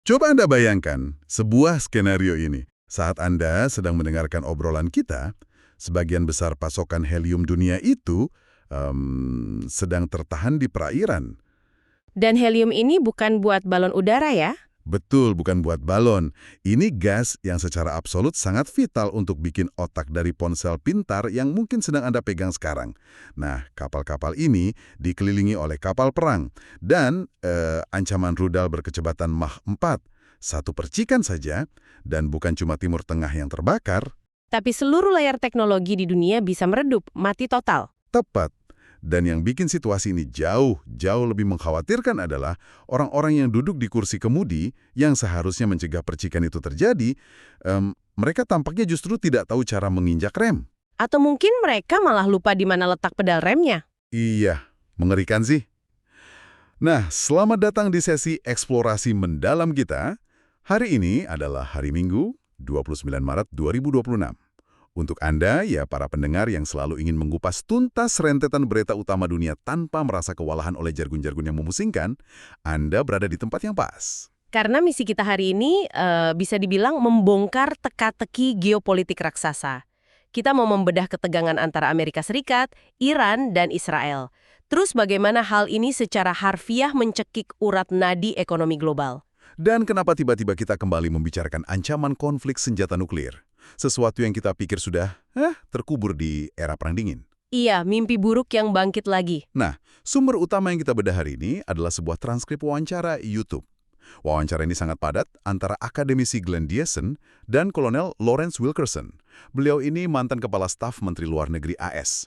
Coba Anda bayangkan sebuah skenario ini. Saat Anda sedang mendengarkan obrolan kita, sebagian besar pasokan helium dunia itu sedang tertahan di perairan. Dan helium ini bukan buat balon udara ya? Betul, bukan buat balon. Ini gas yang secara absolut sangat vital untuk bikin otak dari ponsel pintar yang mungkin sedang Anda pegang sekarang. Nah, kapal-kapal ini dikelilingi oleh kapal perang dan ancaman rudal berkecepatan Mach 4. Satu percikan saja, dan bukan cuma Timur Tengah yang terbakar, Tapi seluruh layar teknologi di dunia bisa meredup, mati total. tepat. Dan yang bikin situasi ini jauh lebih mengkhawatirkan adalah orang-orang yang duduk di kursi kemudi yang seharusnya mencegah percikan itu terjadi, mereka tampaknya justru tidak tahu cara menginjak rem. Atau mungkin mereka malah lupa di mana letak pedal remnya. Iya, mengerikan sih. Nah, selamat datang di sesi eksplorasi mendalam kita. Hari ini adalah hari Minggu, 29 Maret 2026. Untuk Anda, ya para pendengar yang selalu ingin mengupas tuntas rentetan berita utama dunia tanpa merasa kewalahan oleh jargon-jargon yang memusingkan, Anda berada di tempat yang pas. Karena misi kita hari ini bisa dibilang membongkar teka-teki geopolitik raksasa. Kita mau membedah ketegangan antara Amerika Serikat, Iran, dan Israel. Terus bagaimana hal ini secara harfiah mencekik urat nadi ekonomi global. Dan kenapa tiba-tiba kita kembali membicarakan ancaman konflik senjata nuklir? Sesuatu yang kita pikir sudah terkubur di era Perang Dingin. Iya, mimpi buruk yang bangkit lagi. Nah, sumber utama yang kita bedah hari ini adalah sebuah transkrip wawancara YouTube. Wawancara ini sangat padat antara akademisi Glenn Diesen dan Kolonel Lawrence Wilkerson. Beliau ini mantan Kepala Staf Menteri Luar Negeri AS.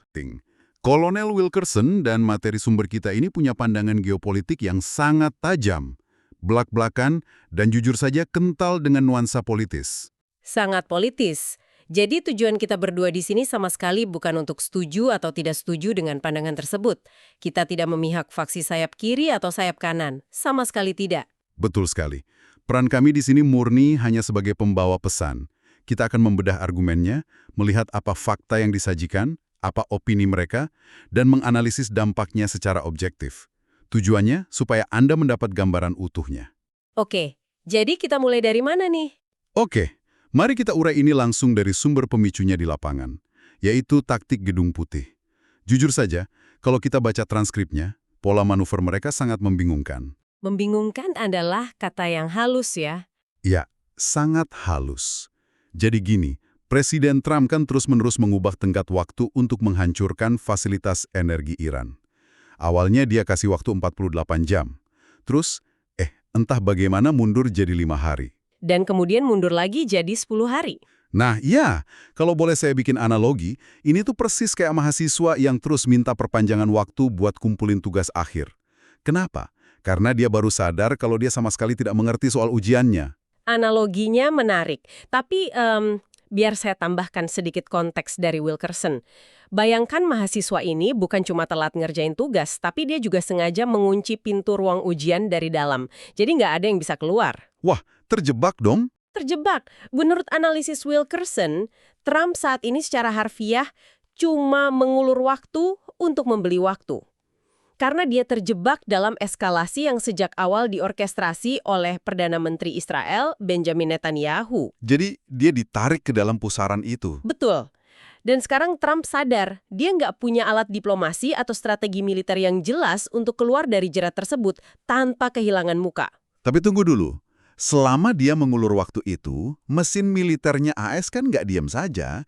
Kolonel Wilkerson dan materi sumber kita ini punya pandangan geopolitik yang sangat tajam, belak-belakan, dan jujur saja kental dengan nuansa politis. Sangat politis. Jadi tujuan kita berdua di sini sama sekali bukan untuk setuju atau tidak setuju dengan pandangan tersebut. Kita tidak memihak faksi sayap kiri atau sayap kanan. Sama sekali tidak. Betul sekali. Peran kami di sini murni hanya sebagai pembawa pesan. Kita akan membedah argumennya, melihat apa fakta yang disajikan, apa opini mereka, dan menganalisis dampaknya secara objektif. Tujuannya supaya Anda mendapat gambaran utuhnya. Oke, jadi kita mulai dari mana nih? Oke, mari kita urai ini langsung dari sumber pemicunya di lapangan, yaitu taktik Gedung Putih. Jujur saja, kalau kita baca transkripnya, pola manuver mereka sangat membingungkan. Membingungkan adalah kata yang halus ya. Ya, sangat halus. Jadi gini, Presiden Trump kan terus-menerus mengubah tenggat waktu untuk menghancurkan fasilitas energi Iran. Awalnya dia kasih waktu 48 jam. Terus, entah bagaimana mundur jadi 5 hari. Dan kemudian mundur lagi jadi 10 hari. Nah, iya, kalau boleh saya bikin analogi, ini tuh persis kayak mahasiswa yang terus minta perpanjangan waktu buat kumpulin tugas akhir. Kenapa? Karena dia baru sadar kalau dia sama sekali tidak mengerti soal ujiannya. Analoginya menarik. Tapi biar saya tambahkan sedikit konteks dari Wilkerson. Bayangkan mahasiswa ini bukan cuma telat ngerjain tugas, tapi dia juga sengaja mengunci pintu ruang ujian dari dalam. Jadi nggak ada yang bisa keluar. Wah, terjebak dong? Terjebak. Menurut analisis Wilkerson, Trump saat ini secara harfiah cuma mengulur waktu untuk membeli waktu. Karena dia terjebak dalam eskalasi yang sejak awal diorkestrasi oleh Perdana Menteri Israel, Benjamin Netanyahu. Jadi dia ditarik ke dalam pusaran itu. Betul. Dan sekarang Trump sadar, dia nggak punya alat diplomasi atau strategi militer yang jelas untuk keluar dari jerat tersebut tanpa kehilangan muka. Tapi tunggu dulu. Selama dia mengulur waktu itu, mesin militernya AS kan nggak diam saja.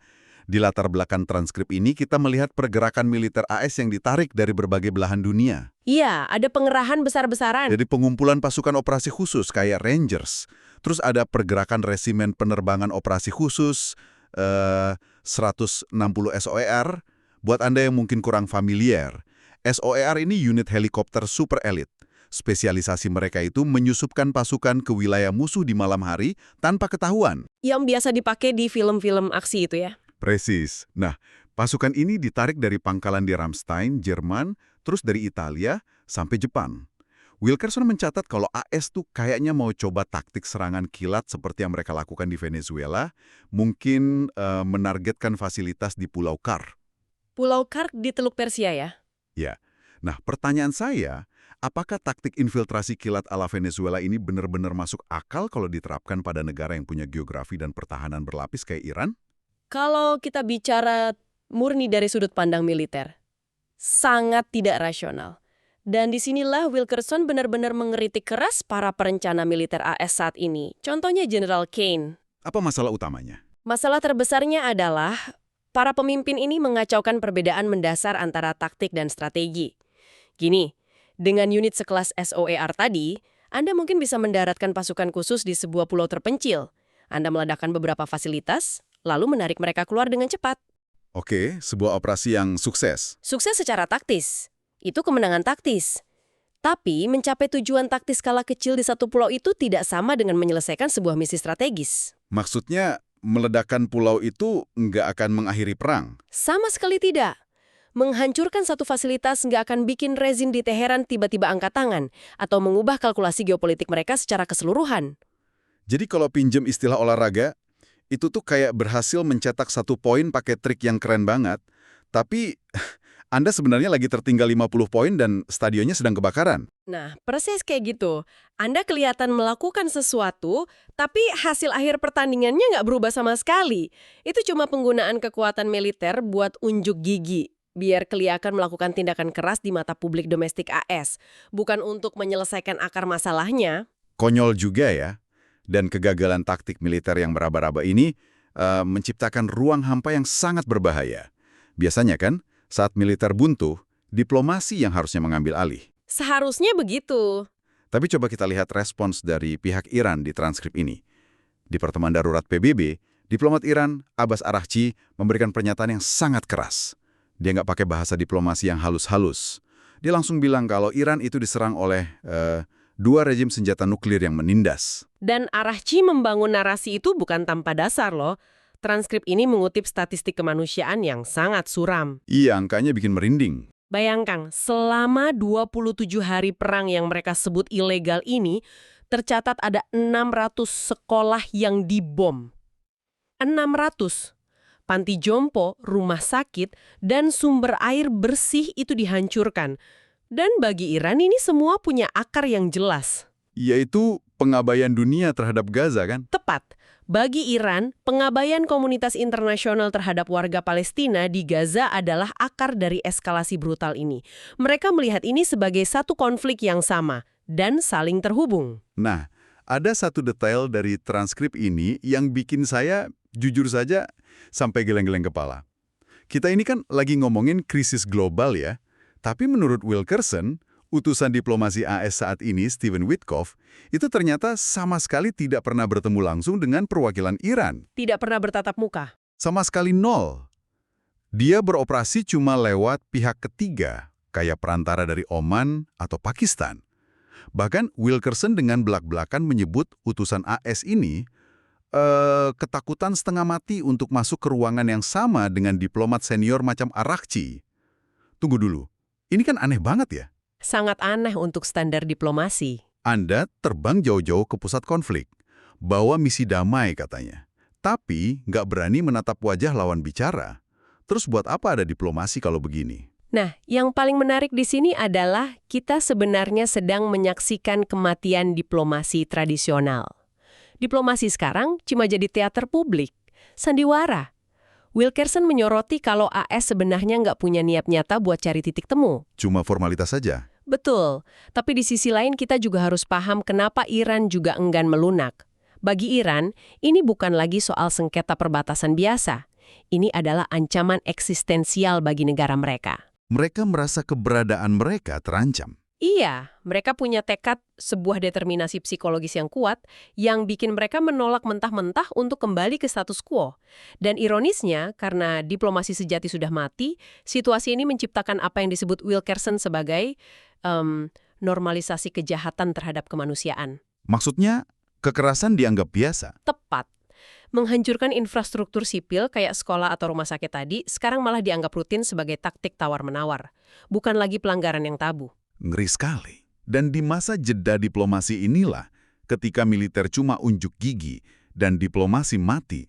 Di latar belakang transkrip ini kita melihat pergerakan militer AS yang ditarik dari berbagai belahan dunia. Iya, ada pengerahan besar-besaran. Jadi pengumpulan pasukan operasi khusus kayak Rangers. Terus ada pergerakan resimen penerbangan operasi khusus, 160 SOER. Buat Anda yang mungkin kurang familiar, SOER ini unit helikopter super elit. Spesialisasi mereka itu menyusupkan pasukan ke wilayah musuh di malam hari tanpa ketahuan. Yang biasa dipakai di film-film aksi itu ya. Presis. Nah, pasukan ini ditarik dari pangkalan di Ramstein, Jerman, terus dari Italia, sampai Jepang. Wilkerson mencatat kalau AS tuh kayaknya mau coba taktik serangan kilat seperti yang mereka lakukan di Venezuela, mungkin menargetkan fasilitas di Pulau Kar. Pulau Kark di Teluk Persia ya? Ya. Nah, pertanyaan saya, Apakah taktik infiltrasi kilat ala Venezuela ini benar-benar masuk akal kalau diterapkan pada negara yang punya geografi dan pertahanan berlapis kayak Iran? Kalau kita bicara murni dari sudut pandang militer, sangat tidak rasional. Dan disinilah Wilkerson benar-benar mengkritik keras para perencana militer AS saat ini. Contohnya General Kane. Apa masalah utamanya? Masalah terbesarnya adalah para pemimpin ini mengacaukan perbedaan mendasar antara taktik dan strategi. Gini, dengan unit sekelas SOER tadi, Anda mungkin bisa mendaratkan pasukan khusus di sebuah pulau terpencil. Anda meledakkan beberapa fasilitas, lalu menarik mereka keluar dengan cepat. Oke, sebuah operasi yang sukses. Sukses secara taktis. Itu kemenangan taktis. Tapi mencapai tujuan taktis skala kecil di satu pulau itu tidak sama dengan menyelesaikan sebuah misi strategis. Maksudnya, meledakkan pulau itu nggak akan mengakhiri perang? Sama sekali tidak. Menghancurkan satu fasilitas nggak akan bikin rezim di Teheran tiba-tiba angkat tangan atau mengubah kalkulasi geopolitik mereka secara keseluruhan. Jadi kalau pinjem istilah olahraga, itu tuh kayak berhasil mencetak 1 poin pakai trik yang keren banget, tapi Anda sebenarnya lagi tertinggal 50 poin dan stadionnya sedang kebakaran. Nah, persis kayak gitu. Anda kelihatan melakukan sesuatu, tapi hasil akhir pertandingannya nggak berubah sama sekali. Itu cuma penggunaan kekuatan militer buat unjuk gigi, biar kelihatan melakukan tindakan keras di mata publik domestik AS, bukan untuk menyelesaikan akar masalahnya. Konyol juga ya. Dan kegagalan taktik militer yang meraba-raba ini menciptakan ruang hampa yang sangat berbahaya. Biasanya kan, saat militer buntu, diplomasi yang harusnya mengambil alih. Seharusnya begitu. Tapi coba kita lihat respons dari pihak Iran di transkrip ini. Di pertemuan darurat PBB, diplomat Iran, Abbas Araghchi, memberikan pernyataan yang sangat keras. Dia nggak pakai bahasa diplomasi yang halus-halus. Dia langsung bilang kalau Iran itu diserang oleh 2 rejim senjata nuklir yang menindas. Dan Araghchi membangun narasi itu bukan tanpa dasar loh. Transkrip ini mengutip statistik kemanusiaan yang sangat suram. Iya, angkanya bikin merinding. Bayangkan, selama 27 hari perang yang mereka sebut ilegal ini, tercatat ada 600 sekolah yang dibom. 600. Panti jompo, rumah sakit, dan sumber air bersih itu dihancurkan. Dan bagi Iran ini semua punya akar yang jelas. Yaitu pengabaian dunia terhadap Gaza kan? Tepat. Bagi Iran, pengabaian komunitas internasional terhadap warga Palestina di Gaza adalah akar dari eskalasi brutal ini. Mereka melihat ini sebagai satu konflik yang sama dan saling terhubung. Nah, ada satu detail dari transkrip ini yang bikin saya, jujur saja, sampai geleng-geleng kepala. Kita ini kan lagi ngomongin krisis global ya, tapi menurut Wilkerson, utusan diplomasi AS saat ini, Stephen Witkoff, itu ternyata sama sekali tidak pernah bertemu langsung dengan perwakilan Iran. Tidak pernah bertatap muka. Sama sekali nol. Dia beroperasi cuma lewat pihak ketiga, kayak perantara dari Oman atau Pakistan. Bahkan Wilkerson dengan belak-belakan menyebut utusan AS ini ketakutan setengah mati untuk masuk ke ruangan yang sama dengan diplomat senior macam Araghchi. Tunggu dulu, ini kan aneh banget ya? Sangat aneh untuk standar diplomasi. Anda terbang jauh-jauh ke pusat konflik, bawa misi damai katanya. Tapi nggak berani menatap wajah lawan bicara. Terus buat apa ada diplomasi kalau begini? Nah, yang paling menarik di sini adalah kita sebenarnya sedang menyaksikan kematian diplomasi tradisional. Diplomasi sekarang cuma jadi teater publik, sandiwara. Wilkerson menyoroti kalau AS sebenarnya nggak punya niat nyata buat cari titik temu. Cuma formalitas saja. Betul, tapi di sisi lain kita juga harus paham kenapa Iran juga enggan melunak. Bagi Iran, ini bukan lagi soal sengketa perbatasan biasa. Ini adalah ancaman eksistensial bagi negara mereka. Mereka merasa keberadaan mereka terancam. Iya, mereka punya tekad, sebuah determinasi psikologis yang kuat yang bikin mereka menolak mentah-mentah untuk kembali ke status quo. Dan ironisnya, karena diplomasi sejati sudah mati, situasi ini menciptakan apa yang disebut Wilkerson sebagai normalisasi kejahatan terhadap kemanusiaan. Maksudnya, kekerasan dianggap biasa. Tepat. Menghancurkan infrastruktur sipil kayak sekolah atau rumah sakit tadi, sekarang malah dianggap rutin sebagai taktik tawar-menawar. Bukan lagi pelanggaran yang tabu. Ngeri sekali. Dan di masa jeda diplomasi inilah, ketika militer cuma unjuk gigi dan diplomasi mati,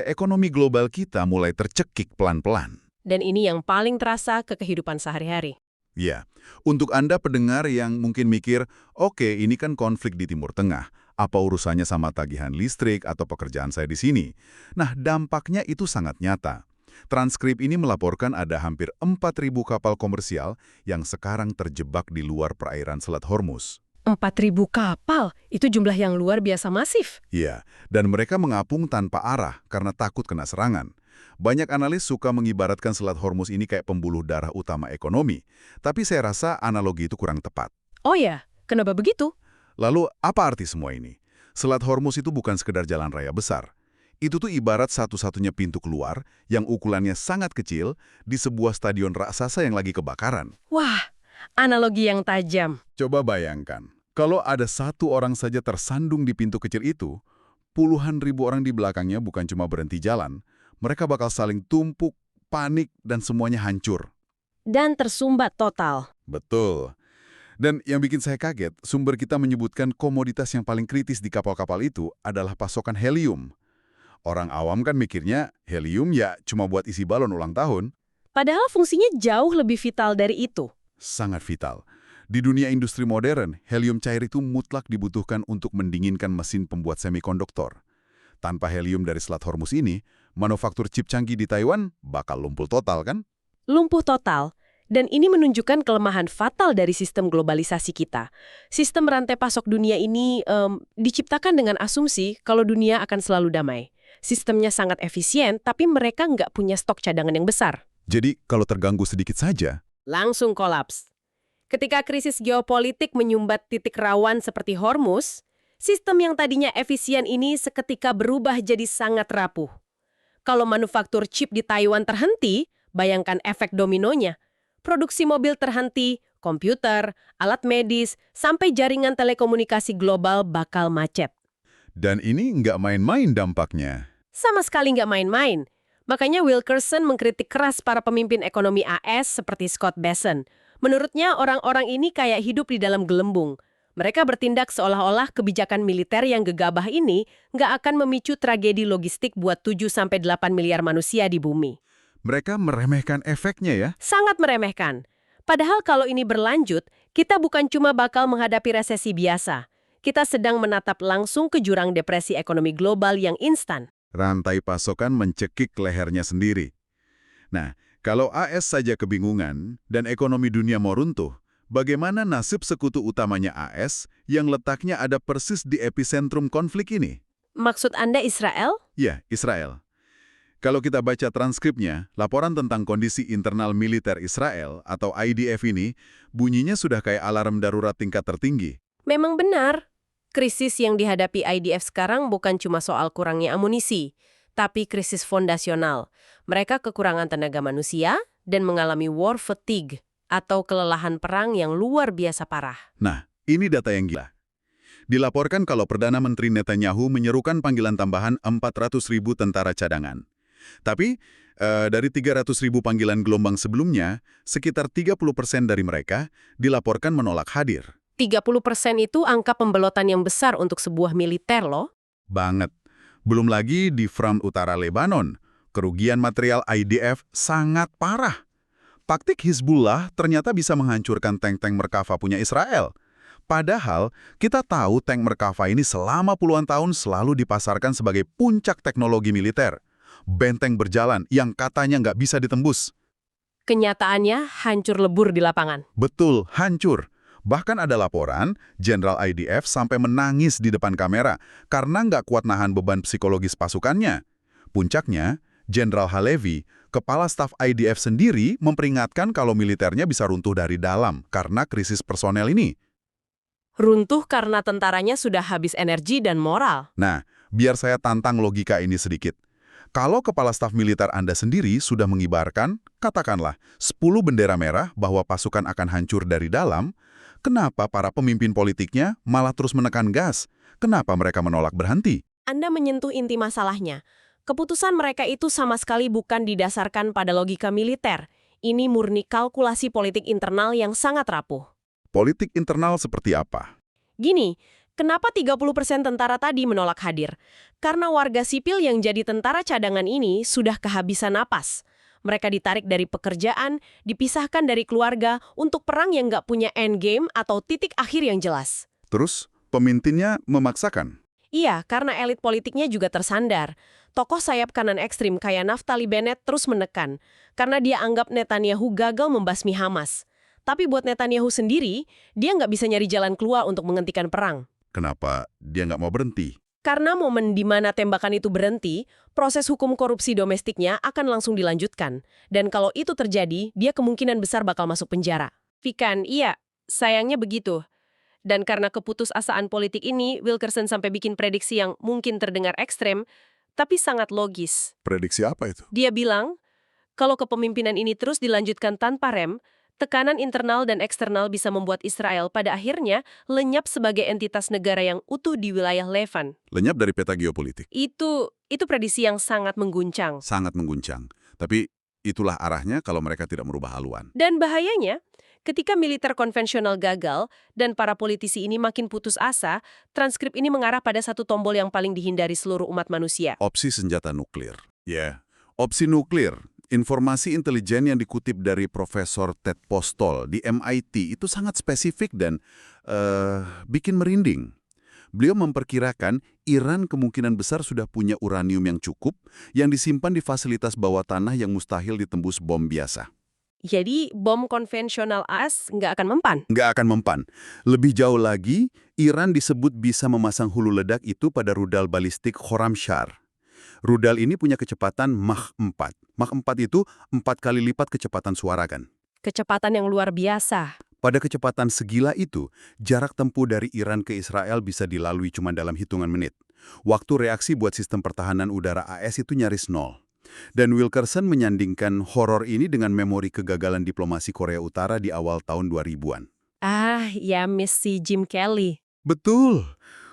ekonomi global kita mulai tercekik pelan-pelan. Dan ini yang paling terasa ke kehidupan sehari-hari. Ya, untuk Anda pendengar yang mungkin mikir, oke, ini kan konflik di Timur Tengah, apa urusannya sama tagihan listrik atau pekerjaan saya di sini? Nah, dampaknya itu sangat nyata. Transkrip ini melaporkan ada hampir 4.000 kapal komersial yang sekarang terjebak di luar perairan Selat Hormuz. 4.000 kapal, itu jumlah yang luar biasa masif. Iya, dan mereka mengapung tanpa arah karena takut kena serangan. Banyak analis suka mengibaratkan Selat Hormuz ini kayak pembuluh darah utama ekonomi, tapi saya rasa analogi itu kurang tepat. Oh ya, kenapa begitu? Lalu, apa arti semua ini? Selat Hormuz itu bukan sekedar jalan raya besar. Itu tuh ibarat satu-satunya pintu keluar yang ukurannya sangat kecil di sebuah stadion raksasa yang lagi kebakaran. Wah, analogi yang tajam. Coba bayangkan, kalau ada satu orang saja tersandung di pintu kecil itu, puluhan ribu orang di belakangnya bukan cuma berhenti jalan, mereka bakal saling tumpuk, panik, dan semuanya hancur. Dan tersumbat total. Betul. Dan yang bikin saya kaget, sumber kita menyebutkan komoditas yang paling kritis di kapal-kapal itu adalah pasokan helium. Orang awam kan mikirnya helium ya cuma buat isi balon ulang tahun. Padahal fungsinya jauh lebih vital dari itu. Sangat vital. Di dunia industri modern, helium cair itu mutlak dibutuhkan untuk mendinginkan mesin pembuat semikonduktor. Tanpa helium dari Selat Hormuz ini, manufaktur chip canggih di Taiwan bakal lumpuh total kan? Lumpuh total. Dan ini menunjukkan kelemahan fatal dari sistem globalisasi kita. Sistem rantai pasok dunia ini diciptakan dengan asumsi kalau dunia akan selalu damai. Sistemnya sangat efisien, tapi mereka nggak punya stok cadangan yang besar. Jadi, kalau terganggu sedikit saja, Langsung kolaps. Ketika krisis geopolitik menyumbat titik rawan seperti Hormuz, sistem yang tadinya efisien ini seketika berubah jadi sangat rapuh. Kalau manufaktur chip di Taiwan terhenti, bayangkan efek dominonya. Produksi mobil terhenti, komputer, alat medis, sampai jaringan telekomunikasi global bakal macet. dan ini nggak main-main dampaknya. Sama sekali nggak main-main. Makanya Wilkerson mengkritik keras para pemimpin ekonomi AS seperti Scott Bessent. Menurutnya orang-orang ini kayak hidup di dalam gelembung. Mereka bertindak seolah-olah kebijakan militer yang gegabah ini nggak akan memicu tragedi logistik buat 7-8 miliar manusia di bumi. Mereka meremehkan efeknya ya. Sangat meremehkan. Padahal kalau ini berlanjut, kita bukan cuma bakal menghadapi resesi biasa. Kita sedang menatap langsung ke jurang depresi ekonomi global yang instan. Rantai pasokan mencekik lehernya sendiri. Nah, kalau AS saja kebingungan dan ekonomi dunia mau runtuh, bagaimana nasib sekutu utamanya AS yang letaknya ada persis di epicentrum konflik ini? Maksud Anda Israel? Ya, Israel. Kalau kita baca transkripnya, laporan tentang kondisi internal militer Israel atau IDF ini bunyinya sudah kayak alarm darurat tingkat tertinggi. Memang benar. Krisis yang dihadapi IDF sekarang bukan cuma soal kurangnya amunisi, tapi krisis fondasional. Mereka kekurangan tenaga manusia dan mengalami war fatigue atau kelelahan perang yang luar biasa parah. Nah, ini data yang gila. Dilaporkan kalau Perdana Menteri Netanyahu menyerukan panggilan tambahan 400.000 tentara cadangan. Tapi, dari 300.000 panggilan gelombang sebelumnya, sekitar 30% dari mereka dilaporkan menolak hadir. 30% itu angka pembelotan yang besar untuk sebuah militer loh. Banget. Belum lagi di front utara Lebanon, kerugian material IDF sangat parah. Taktik Hizbullah ternyata bisa menghancurkan tank-tank Merkava punya Israel. Padahal, kita tahu tank Merkava ini selama puluhan tahun selalu dipasarkan sebagai puncak teknologi militer. Benteng berjalan yang katanya nggak bisa ditembus. Kenyataannya hancur lebur di lapangan. Betul, hancur. Bahkan ada laporan, Jenderal IDF sampai menangis di depan kamera karena nggak kuat nahan beban psikologis pasukannya. Puncaknya, Jenderal Halevi, kepala staf IDF sendiri memperingatkan kalau militernya bisa runtuh dari dalam karena krisis personel ini. Runtuh karena tentaranya sudah habis energi dan moral. Nah, biar saya tantang logika ini sedikit. Kalau kepala staf militer Anda sendiri sudah mengibarkan, katakanlah, 10 bendera merah bahwa pasukan akan hancur dari dalam, kenapa para pemimpin politiknya malah terus menekan gas? Kenapa mereka menolak berhenti? Anda menyentuh inti masalahnya. Keputusan mereka itu sama sekali bukan didasarkan pada logika militer. Ini murni kalkulasi politik internal yang sangat rapuh. Politik internal seperti apa? Gini, kenapa 30% tentara tadi menolak hadir? Karena warga sipil yang jadi tentara cadangan ini sudah kehabisan napas. Mereka ditarik dari pekerjaan, dipisahkan dari keluarga untuk perang yang nggak punya endgame atau titik akhir yang jelas. Terus, pemimpinnya memaksakan. Iya, karena elit politiknya juga tersandar. Tokoh sayap kanan ekstrim kayak Naftali Bennett terus menekan, karena dia anggap Netanyahu gagal membasmi Hamas. Tapi buat Netanyahu sendiri, dia nggak bisa nyari jalan keluar untuk menghentikan perang. Kenapa dia nggak mau berhenti? Karena momen di mana tembakan itu berhenti, proses hukum korupsi domestiknya akan langsung dilanjutkan. Dan kalau itu terjadi, dia kemungkinan besar bakal masuk penjara. Vikan, iya, sayangnya begitu. Dan karena keputusasaan politik ini, Wilkerson sampai bikin prediksi yang mungkin terdengar ekstrem, tapi sangat logis. Prediksi apa itu? Dia bilang, kalau kepemimpinan ini terus dilanjutkan tanpa rem, tekanan internal dan eksternal bisa membuat Israel pada akhirnya lenyap sebagai entitas negara yang utuh di wilayah Levant. Lenyap dari peta geopolitik. Itu prediksi yang sangat mengguncang. Sangat mengguncang. Tapi itulah arahnya kalau mereka tidak merubah haluan. Dan bahayanya, ketika militer konvensional gagal dan para politisi ini makin putus asa, transkrip ini mengarah pada satu tombol yang paling dihindari seluruh umat manusia. Opsi senjata nuklir. Ya, opsi nuklir. Informasi intelijen yang dikutip dari Profesor Ted Postol di MIT itu sangat spesifik dan bikin merinding. Beliau memperkirakan Iran kemungkinan besar sudah punya uranium yang cukup yang disimpan di fasilitas bawah tanah yang mustahil ditembus bom biasa. Jadi, bom konvensional AS nggak akan mempan? Nggak akan mempan. Lebih jauh lagi, Iran disebut bisa memasang hulu ledak itu pada rudal balistik Khorramshahr. Rudal ini punya kecepatan Mach 4. Mach 4 itu 4 kali lipat kecepatan suara kan. Kecepatan yang luar biasa. Pada kecepatan segila itu, jarak tempuh dari Iran ke Israel bisa dilalui cuma dalam hitungan menit. Waktu reaksi buat sistem pertahanan udara AS itu nyaris nol. Dan Wilkerson menyandingkan horor ini dengan memori kegagalan diplomasi Korea Utara di awal tahun 2000-an. Ah, ya misi Jim Kelly. Betul.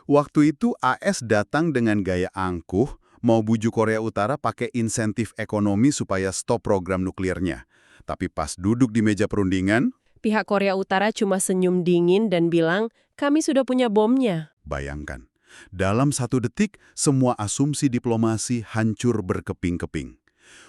Waktu itu AS datang dengan gaya angkuh, mau bujuk Korea Utara pakai insentif ekonomi supaya stop program nuklirnya. Tapi pas duduk di meja perundingan, Pihak Korea Utara cuma senyum dingin dan bilang, kami sudah punya bomnya. bayangkan, dalam 1 detik semua asumsi diplomasi hancur berkeping-keping.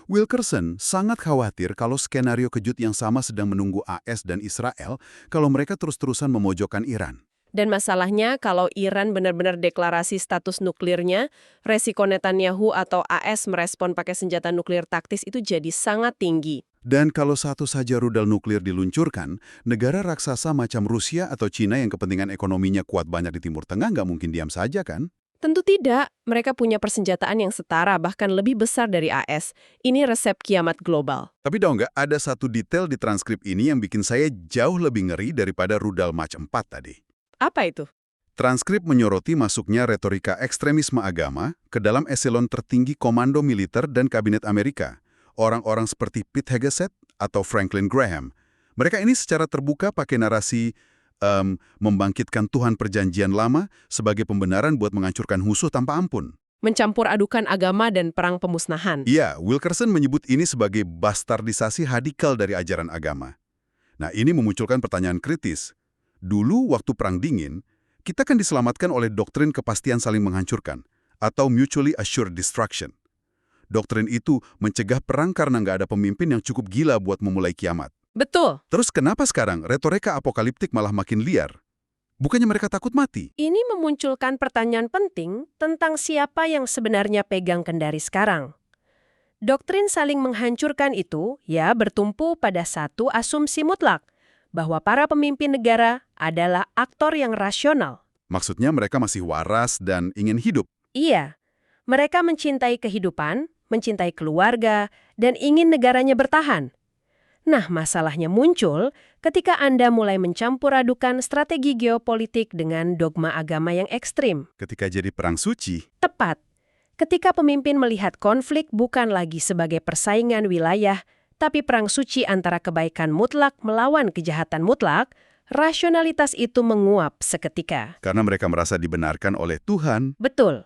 Wilkerson sangat khawatir kalau skenario kejut yang sama sedang menunggu AS dan Israel kalau mereka terus-terusan memojokkan Iran. Dan masalahnya, kalau Iran benar-benar deklarasi status nuklirnya, resiko Netanyahu atau AS merespon pakai senjata nuklir taktis itu jadi sangat tinggi. Dan kalau satu saja rudal nuklir diluncurkan, negara raksasa macam Rusia atau Cina yang kepentingan ekonominya kuat banyak di Timur Tengah nggak mungkin diam saja kan? Tentu tidak. Mereka punya persenjataan yang setara, bahkan lebih besar dari AS. Ini resep kiamat global. Tapi tahu nggak, ada satu detail di transkrip ini yang bikin saya jauh lebih ngeri daripada rudal Mach 4 tadi. Apa itu? Transkrip menyoroti masuknya retorika ekstremisme agama ke dalam eselon tertinggi komando militer dan kabinet Amerika. Orang-orang seperti Pete Hegseth atau Franklin Graham. Mereka ini secara terbuka pakai narasi membangkitkan Tuhan Perjanjian Lama sebagai pembenaran buat menghancurkan musuh tanpa ampun. Mencampur adukan agama dan perang pemusnahan. Iya, Wilkerson menyebut ini sebagai bastardisasi radikal dari ajaran agama. Nah, ini memunculkan pertanyaan kritis. Dulu, waktu Perang Dingin, kita kan diselamatkan oleh doktrin kepastian saling menghancurkan, atau mutually assured destruction. Doktrin itu mencegah perang karena nggak ada pemimpin yang cukup gila buat memulai kiamat. Betul. Terus kenapa sekarang retorika apokaliptik malah makin liar? Bukannya mereka takut mati? Ini memunculkan pertanyaan penting tentang siapa yang sebenarnya pegang kendali sekarang. Doktrin saling menghancurkan itu, ya bertumpu pada satu asumsi mutlak, bahwa para pemimpin negara adalah aktor yang rasional. Maksudnya mereka masih waras dan ingin hidup. Iya, mereka mencintai kehidupan, mencintai keluarga, dan ingin negaranya bertahan. Nah, masalahnya muncul ketika Anda mulai mencampur adukan strategi geopolitik dengan dogma agama yang ekstrim. Ketika jadi perang suci, Tepat. Ketika pemimpin melihat konflik bukan lagi sebagai persaingan wilayah, tapi perang suci antara kebaikan mutlak melawan kejahatan mutlak, rasionalitas itu menguap seketika. karena mereka merasa dibenarkan oleh Tuhan. Betul.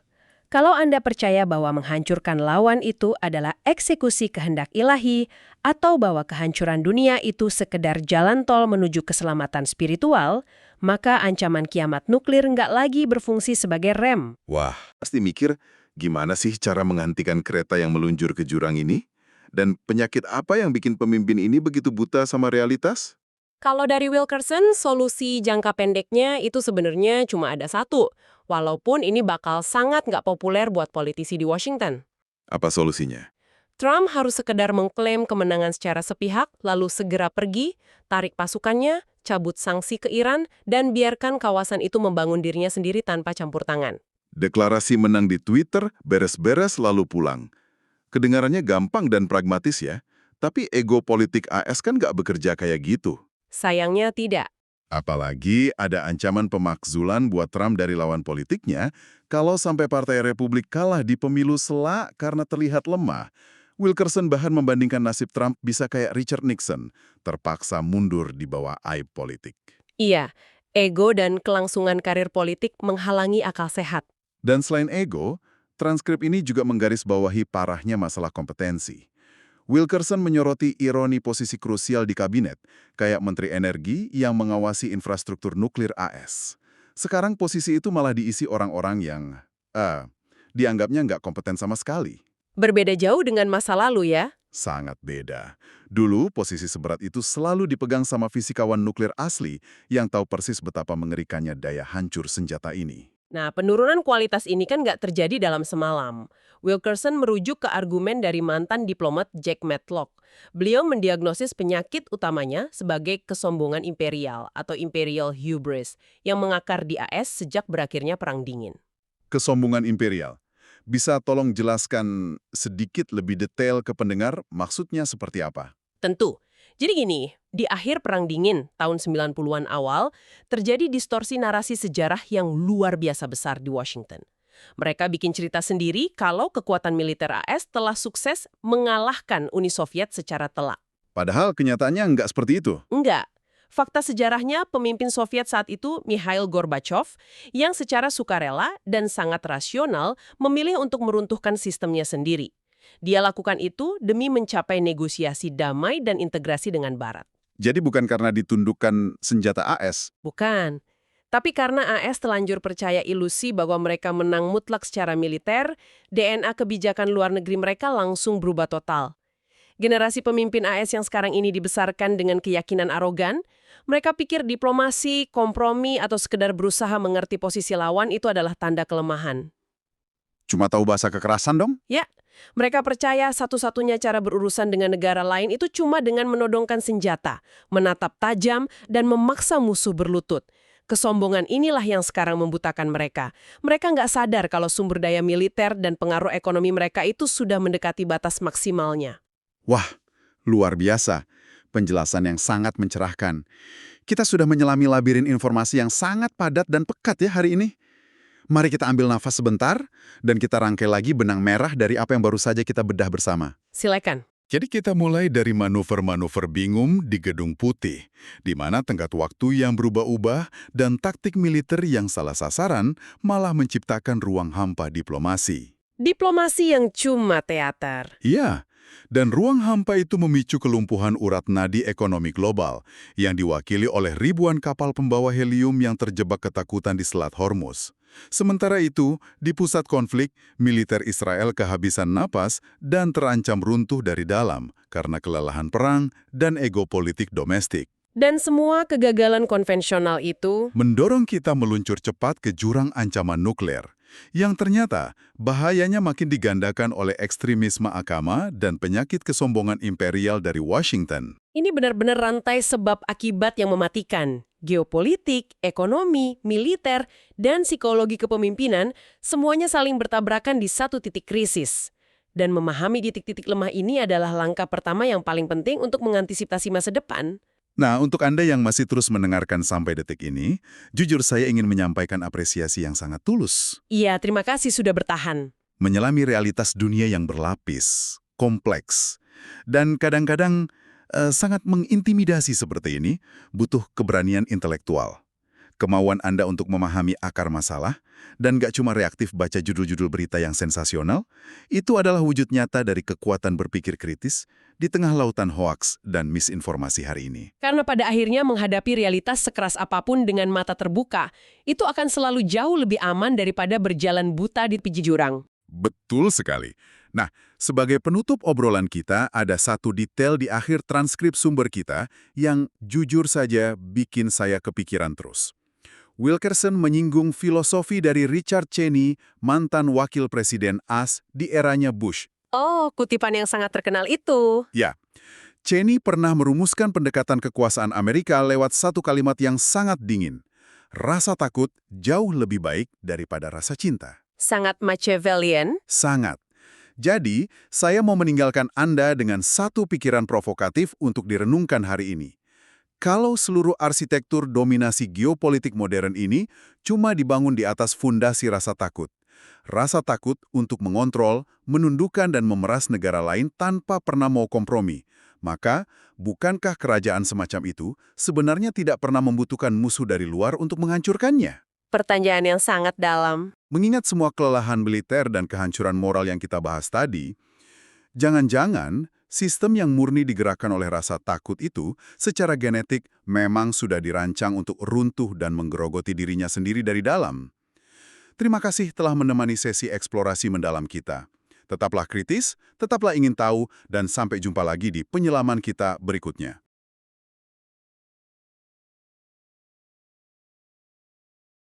Kalau Anda percaya bahwa menghancurkan lawan itu adalah eksekusi kehendak ilahi, atau bahwa kehancuran dunia itu sekedar jalan tol menuju keselamatan spiritual, maka ancaman kiamat nuklir nggak lagi berfungsi sebagai rem. Wah, pasti mikir, gimana sih cara menghentikan kereta yang meluncur ke jurang ini? Dan penyakit apa yang bikin pemimpin ini begitu buta sama realitas? Kalau dari Wilkerson, solusi jangka pendeknya itu sebenarnya cuma ada satu, walaupun ini bakal sangat nggak populer buat politisi di Washington. Apa solusinya? Trump harus sekedar mengklaim kemenangan secara sepihak, lalu segera pergi, tarik pasukannya, cabut sanksi ke Iran, dan biarkan kawasan itu membangun dirinya sendiri tanpa campur tangan. Deklarasi menang di Twitter, beres-beres lalu pulang. Kedengarannya gampang dan pragmatis ya, tapi ego politik AS kan nggak bekerja kayak gitu. Sayangnya tidak. Apalagi ada ancaman pemakzulan buat Trump dari lawan politiknya kalau sampai Partai Republik kalah di pemilu sela karena terlihat lemah. Wilkerson bahkan membandingkan nasib Trump bisa kayak Richard Nixon, terpaksa mundur di bawah aib politik. Iya, ego dan kelangsungan karir politik menghalangi akal sehat. Dan selain ego, transkrip ini juga menggarisbawahi parahnya masalah kompetensi. Wilkerson menyoroti ironi posisi krusial di kabinet, kayak Menteri Energi yang mengawasi infrastruktur nuklir AS. Sekarang posisi itu malah diisi orang-orang yang, dianggapnya nggak kompeten sama sekali. Berbeda jauh dengan masa lalu ya. Sangat beda. Dulu, posisi seberat itu selalu dipegang sama fisikawan nuklir asli yang tahu persis betapa mengerikannya daya hancur senjata ini. Nah, penurunan kualitas ini kan nggak terjadi dalam semalam. Wilkerson merujuk ke argumen dari mantan diplomat Jack Matlock. Beliau mendiagnosis penyakit utamanya sebagai kesombongan imperial atau imperial hubris yang mengakar di AS sejak berakhirnya Perang Dingin. Kesombongan imperial. Bisa tolong jelaskan sedikit lebih detail ke pendengar maksudnya seperti apa? Tentu. Jadi gini, di akhir Perang Dingin tahun 90-an awal, terjadi distorsi narasi sejarah yang luar biasa besar di Washington. Mereka bikin cerita sendiri kalau kekuatan militer AS telah sukses mengalahkan Uni Soviet secara telak. Padahal kenyataannya nggak seperti itu. Enggak. Fakta sejarahnya, pemimpin Soviet saat itu, Mikhail Gorbachev, yang secara sukarela dan sangat rasional memilih untuk meruntuhkan sistemnya sendiri. Dia lakukan itu demi mencapai negosiasi damai dan integrasi dengan Barat. Jadi bukan karena ditundukkan senjata AS. Bukan. Tapi karena AS telanjur percaya ilusi bahwa mereka menang mutlak secara militer, DNA kebijakan luar negeri mereka langsung berubah total. Generasi pemimpin AS yang sekarang ini dibesarkan dengan keyakinan arogan, mereka pikir diplomasi, kompromi, atau sekedar berusaha mengerti posisi lawan itu adalah tanda kelemahan. Cuma tahu bahasa kekerasan dong? Ya, mereka percaya satu-satunya cara berurusan dengan negara lain itu cuma dengan menodongkan senjata, menatap tajam, dan memaksa musuh berlutut. Kesombongan inilah yang sekarang membutakan mereka. Mereka nggak sadar kalau sumber daya militer dan pengaruh ekonomi mereka itu sudah mendekati batas maksimalnya. Wah, luar biasa. Penjelasan yang sangat mencerahkan. Kita sudah menyelami labirin informasi yang sangat padat dan pekat ya hari ini. Mari kita ambil nafas sebentar, dan kita rangkai lagi benang merah dari apa yang baru saja kita bedah bersama. Silakan. Jadi kita mulai dari manuver-manuver bingung di Gedung Putih, di mana tenggat waktu yang berubah-ubah dan taktik militer yang salah sasaran malah menciptakan ruang hampa diplomasi. Diplomasi yang cuma teater. Iya, dan ruang hampa itu memicu kelumpuhan urat nadi ekonomi global yang diwakili oleh ribuan kapal pembawa helium yang terjebak ketakutan di Selat Hormuz. Sementara itu, di pusat konflik, militer Israel kehabisan napas dan terancam runtuh dari dalam karena kelelahan perang dan ego politik domestik. Dan semua kegagalan konvensional itu Mendorong kita meluncur cepat ke jurang ancaman nuklir, yang ternyata bahayanya makin digandakan oleh ekstremisme agama dan penyakit kesombongan imperial dari Washington. ini benar-benar rantai sebab akibat yang mematikan. Geopolitik, ekonomi, militer, dan psikologi kepemimpinan semuanya saling bertabrakan di satu titik krisis. Dan memahami titik-titik lemah ini adalah langkah pertama yang paling penting untuk mengantisipasi masa depan. Nah, untuk Anda yang masih terus mendengarkan sampai detik ini, jujur saya ingin menyampaikan apresiasi yang sangat tulus. Iya, terima kasih sudah bertahan. Menyelami realitas dunia yang berlapis, kompleks, dan kadang-kadang sangat mengintimidasi seperti ini, butuh keberanian intelektual. Kemauan Anda untuk memahami akar masalah, dan gak cuma reaktif baca judul-judul berita yang sensasional, itu adalah wujud nyata dari kekuatan berpikir kritis di tengah lautan hoaks dan misinformasi hari ini. Karena pada akhirnya menghadapi realitas sekeras apapun dengan mata terbuka, itu akan selalu jauh lebih aman daripada berjalan buta di pinggir jurang. Betul sekali. Nah, sebagai penutup obrolan kita, ada satu detail di akhir transkrip sumber kita yang jujur saja bikin saya kepikiran terus. Wilkerson menyinggung filosofi dari Richard Cheney, mantan wakil presiden AS di eranya Bush. Oh, kutipan yang sangat terkenal itu. Ya, Cheney pernah merumuskan pendekatan kekuasaan Amerika lewat satu kalimat yang sangat dingin. Rasa takut jauh lebih baik daripada rasa cinta. Sangat Machiavellian. Sangat. Jadi, saya mau meninggalkan Anda dengan satu pikiran provokatif untuk direnungkan hari ini. Kalau seluruh arsitektur dominasi geopolitik modern ini cuma dibangun di atas fondasi rasa takut untuk mengontrol, menundukkan dan memeras negara lain tanpa pernah mau kompromi, maka bukankah kerajaan semacam itu sebenarnya tidak pernah membutuhkan musuh dari luar untuk menghancurkannya? Pertanyaan yang sangat dalam. Mengingat semua kelelahan militer dan kehancuran moral yang kita bahas tadi, jangan-jangan sistem yang murni digerakkan oleh rasa takut itu secara genetik memang sudah dirancang untuk runtuh dan menggerogoti dirinya sendiri dari dalam. Terima kasih telah menemani sesi eksplorasi mendalam kita. Tetaplah kritis, tetaplah ingin tahu, dan sampai jumpa lagi di penyelaman kita berikutnya.